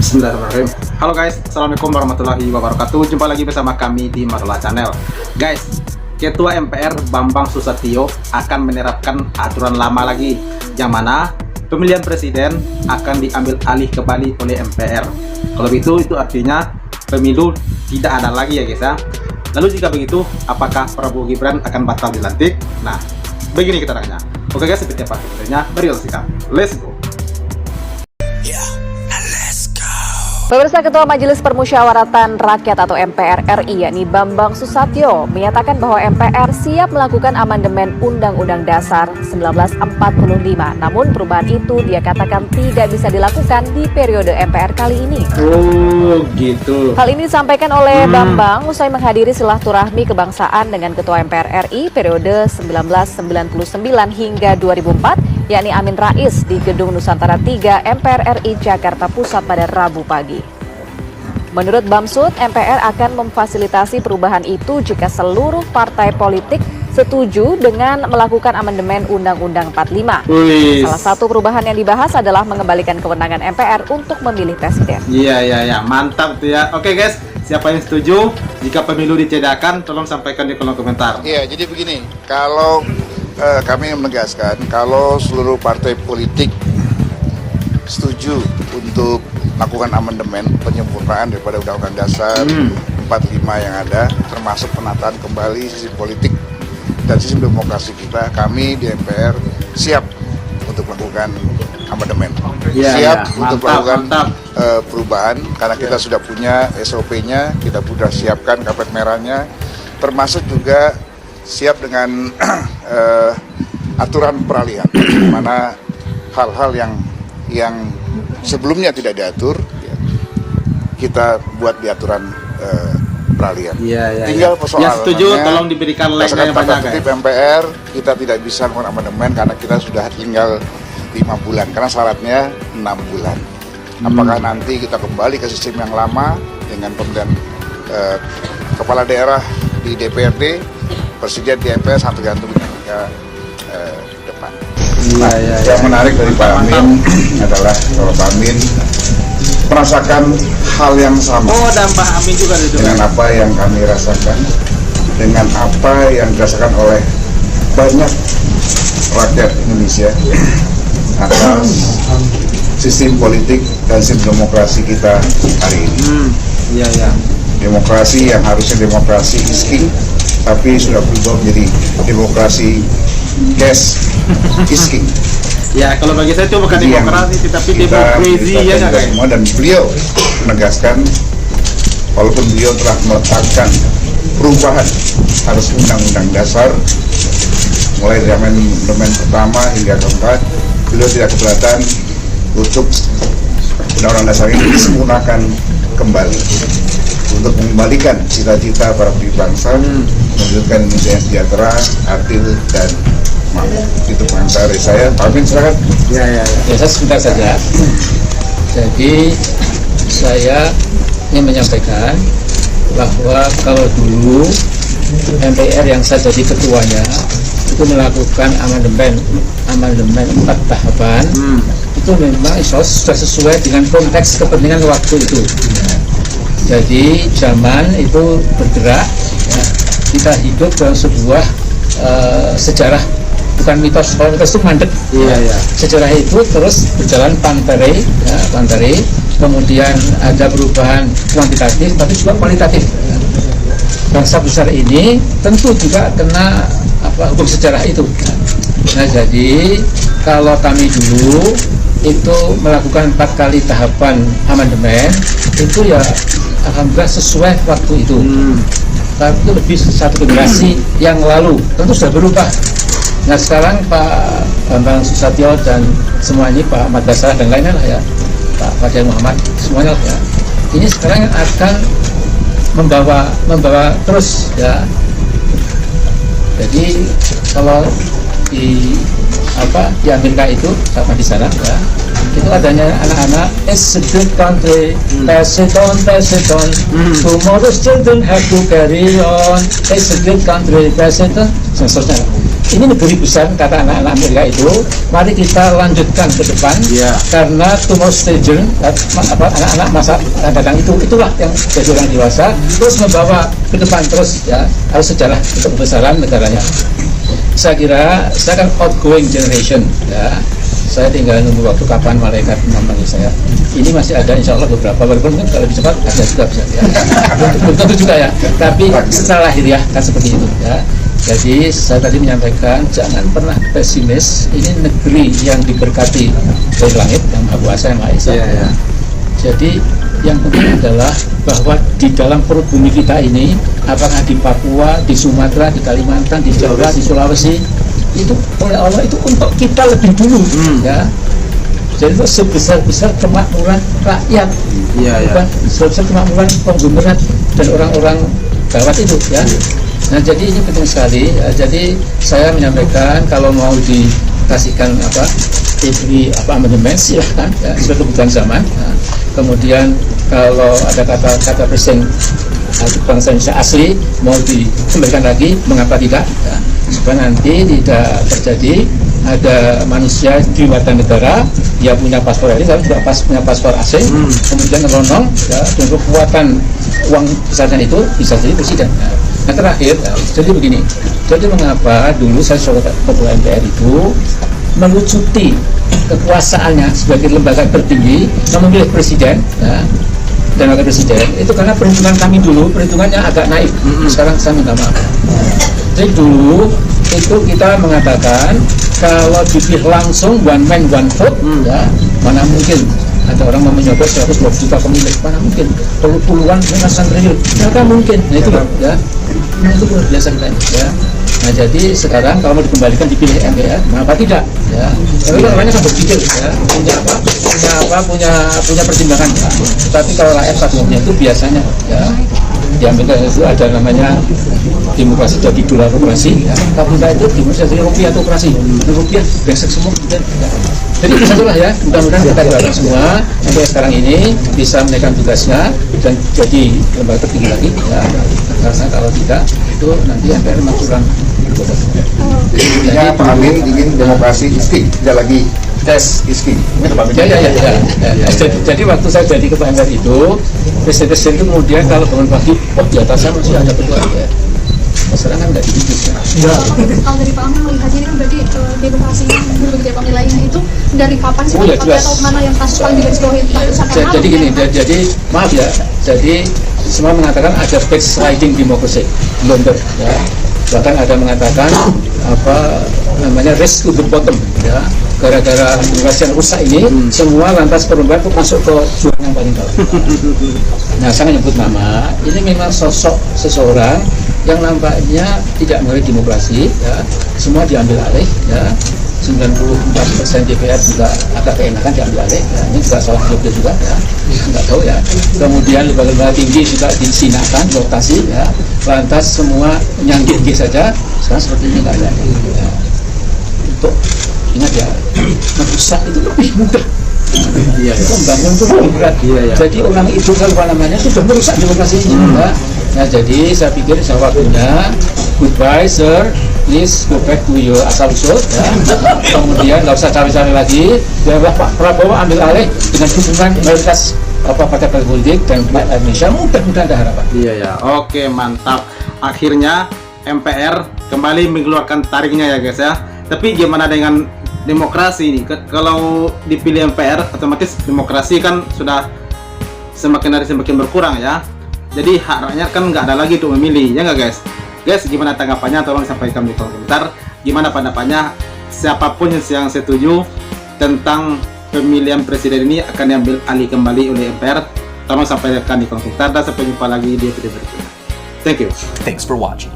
Bismillahirrahmanirrahim. Halo guys, assalamualaikum warahmatullahi wabarakatuh. Jumpa lagi bersama kami di Madola Channel. Guys, Ketua MPR Bambang Susatyo akan menerapkan aturan lama lagi, yang mana pemilihan presiden akan diambil alih kembali oleh MPR. Kalau itu artinya pemilu tidak ada lagi ya guys ya. Lalu jika begitu, apakah Prabowo Gibran akan batal dilantik? Nah, begini keterangannya. Oke guys, seperti apa keterangannya? Mari kita simak. Let's go. Pemirsa, Ketua Majelis Permusyawaratan Rakyat atau MPR RI yakni Bambang Susatyo menyatakan bahwa MPR siap melakukan amandemen Undang-Undang Dasar 1945. Namun perubahan itu dia katakan tidak bisa dilakukan di periode MPR kali ini. Oh gitu. Hal ini disampaikan oleh Bambang usai menghadiri silaturahmi kebangsaan dengan Ketua MPR RI periode 1999 hingga 2004 yakni Amin Rais di Gedung Nusantara 3 MPR RI Jakarta Pusat pada Rabu pagi. Menurut Bamsud, MPR akan memfasilitasi perubahan itu jika seluruh partai politik setuju dengan melakukan amandemen Undang-Undang 45. Salah satu perubahan yang dibahas adalah mengembalikan kewenangan MPR untuk memilih presiden. Iya, mantap tuh ya. Oke guys, siapa yang setuju? Jika pemilu ditiadakan, tolong sampaikan di kolom komentar. Iya, jadi begini, kalau kami menegaskan kalau seluruh partai politik setuju untuk melakukan amandemen penyempurnaan daripada Undang-Undang Dasar 45 yang ada, termasuk penataan kembali sistem politik dan sistem demokrasi kita, kami di MPR siap untuk melakukan amandemen, siap untuk melakukan perubahan karena kita sudah punya SOP-nya, kita sudah siapkan karpet merahnya, termasuk juga siap dengan aturan peralihan, mana hal-hal yang sebelumnya tidak diatur, kita buat di aturan peralihan. Tinggal persoalan. Yang setuju tolong diberikan like yang banyak guys. MPR kita tidak bisa melakukan amandemen karena kita sudah tinggal 5 bulan, karena syaratnya 6 bulan. Apakah nanti kita kembali ke sistem yang lama dengan pemilihan kepala daerah di DPRD, presiden di MPR, sangat tergantung dinamika depan. Yang menarik dari Pak Amin adalah kalau Pak Amin merasakan hal yang sama. Oh, dan Pak Amin juga dengan apa yang kami rasakan, dengan apa yang dirasakan oleh banyak rakyat Indonesia atas sistem politik dan sistem demokrasi kita hari ini. Demokrasi yang harusnya demokrasi is king, tapi sudah berubah menjadi demokrasi cash is king. Ya, kalau bagi saya itu bukan demokrasi, tapi demokrasi ya kan. Semua, dan beliau menegaskan, walaupun beliau telah meletakkan perubahan harus Undang-Undang Dasar, mulai dari amandemen pertama hingga keempat, beliau tidak keberatan untuk Undang-Undang Dasar ini disempurnakan kembali untuk mengembalikan cita-cita para pendiri bangsa, mewujudkan Indonesia yang sejahtera, adil, dan makmur. Itu pengantar dari saya. Pak Amin, silakan. Ya, saya sebentar saja. Jadi saya ingin menyampaikan bahwa kalau dulu MPR yang saya jadi ketuanya itu melakukan amandemen 4 tahapan, itu memang sudah sesuai dengan konteks kepentingan waktu itu. Jadi zaman itu bergerak, ya, kita hidup dalam sebuah sejarah, bukan mitos. Kalau mitos itu mandek. Sejarah itu terus berjalan pantare, kemudian ada perubahan kuantitatif, tapi juga kualitatif. Bangsa besar ini tentu juga kena hukum sejarah itu. Nah, jadi kalau kami dulu itu melakukan 4 kali tahapan amandemen, itu ya alhamdulillah sesuai waktu itu. Tapi itu lebih 1 generasi yang lalu, tentu sudah berubah. Nah, sekarang Pak Bambang Susatyo dan semua ini, Pak Ahmad Basarah dan lainnya lah ya, Pak Fadil Muhammad, semuanya ya, ini sekarang akan membawa terus ya. Jadi kalau di Amerika itu sama di sana ya, itu adanya anak-anak it's a good country, pass it on, tomorrow's children have to carry on, it's a good country, pass it on, seterusnya. ini negeri besar, kata anak-anak Amerika itu, mari kita lanjutkan ke depan, karena tomorrow's children, anak-anak masa akan datang itulah yang jadi orang dewasa, terus membawa ke depan terus ya, harus sejarah untuk kebesaran negaranya. Saya kira saya kan outgoing generation ya. Saya tinggal nunggu waktu kapan malaikat memanggil saya. Ini masih ada insya Allah beberapa, walaupun mungkin kalau lebih cepat ada juga bisa ya. Belum tentu juga ya. Tapi secara lahiriah kan seperti itu ya. Jadi saya tadi menyampaikan jangan pernah pesimis. Ini negeri yang diberkati dari langit yang Maha Kuasa yang Maha Esa. Jadi yang penting adalah bahwa di dalam perut bumi kita ini, apakah di Papua, di Sumatera, di Kalimantan, di Jawa, di Sulawesi, itu oleh Allah itu untuk kita lebih dulu ya. Jadi itu sebesar-besar kemakmuran rakyat, bukan sebesar kemakmuran konglomerat dan orang-orang gawat itu ya. Nah jadi ini penting sekali ya. Jadi saya menyampaikan kalau mau dikasihkan amandemen silahkan ya, sesuai kebutuhan zaman ya. Kemudian kalau ada kata presiden bangsa Indonesia asli mau dikembalikan lagi, mengapa tidak ya, supaya nanti tidak terjadi ada manusia di warga negara dia punya paspor ini, tapi juga punya paspor asing, kemudian meronong ya, dengan kekuatan uang besarnya itu bisa jadi presiden ya. Nah terakhir ya, jadi begini, jadi mengapa dulu saya sebagai ketua MPR itu melucuti kekuasaannya sebagai lembaga tertinggi memilih presiden ya, dan wakil presiden itu karena perhitungan kami dulu perhitungannya agak naik. Sekarang saya minta maaf. Jadi dulu itu kita mengatakan kalau dipilih langsung one man one vote ya, mana mungkin ada orang mau menyobot 120 juta pemilih, mana mungkin perlu puluhan ratusan triliun, ternyata mungkin. Nah itu loh ya, nah itu luar biasa kita ya. Nah jadi sekarang kalau mau dikembalikan dipilih MPR, mengapa tidak ya? Tapi orangnya kan berpikir ya, punya pertimbangan ya. Tapi kalau rakyat pada umumnya itu biasanya ya diambil itu ada namanya demokrasi jadi dolarokrasi ya. Kalau kita itu demokrasi jadi rupiah atau operasi, rupiah besek semua ya. Jadi itu sajalah ya, mudah-mudahan kita berharap semua sampai sekarang ini bisa menaikkan tugasnya dan jadi lembaga tertinggi lagi ya. Karena kalau tidak itu nanti MPR memang kurang. Intinya Pak Amin ingin demokrasi iski, tidak lagi tes iski. Jadi waktu saya jadi ketua MPR itu, presiden itu kemudian kalau bangun pagi, oh di atasnya masih ada ketua MPR. Sekarang kan nggak gitu ya. Kalau dari Pak Amin melihatnya ini kan berarti demokrasinya berbeda penilaiannya itu dari kapan sih? Atau mana yang kasus paling digarisbawahi? Jadi gini, jadi maaf ya, jadi semua mengatakan ada backsliding demokrasi, blunder ya. Bahkan ada mengatakan apa namanya race to the bottom ya, gara-gara demokrasi yang rusak ini semua lantas perubahan itu masuk ke jurang yang paling dalam. Nah saya menyebut nama ini memang sosok seseorang yang nampaknya tidak mengerti demokrasi ya, semua diambil alih ya. 94% DPR juga agak keenakan diambil alih ya. Ini juga salah Jogja juga ya, nggak tahu ya. Kemudian lembaga-lembaga tinggi juga disinakan rotasi ya, lantas semua nyangkit saja. Sekarang seperti ini nggak ada ya. Untuk ingat ya, merusak itu lebih mudah. Itu membangun itu lebih berat. Jadi orang itu kalau namanya sudah merusak demokrasi ini ya. Nah jadi saya pikir waktunya goodbye sir, please go back to your asal usul ya. Kemudian nggak usah cawe-cawe lagi ya, Pak Prabowo ambil alih dengan dukungan mayoritas partai politik dan Indonesia, mudah-mudahan ada harapan. Oke, mantap. Akhirnya MPR kembali mengeluarkan tariknya ya guys ya. Tapi gimana dengan demokrasi ini? Kalau dipilih MPR otomatis demokrasi kan sudah semakin hari semakin berkurang ya. Jadi hak rakyat kan nggak ada lagi untuk memilih, ya nggak guys? Guys, gimana tanggapannya? Tolong sampaikan di kolom komentar. Gimana pendapatnya? Siapapun yang setuju tentang pemilihan presiden ini akan diambil alih kembali oleh MPR. Tolong sampaikan di kolom komentar dan sampai jumpa lagi di video berikutnya. Thank you. Thanks for watching.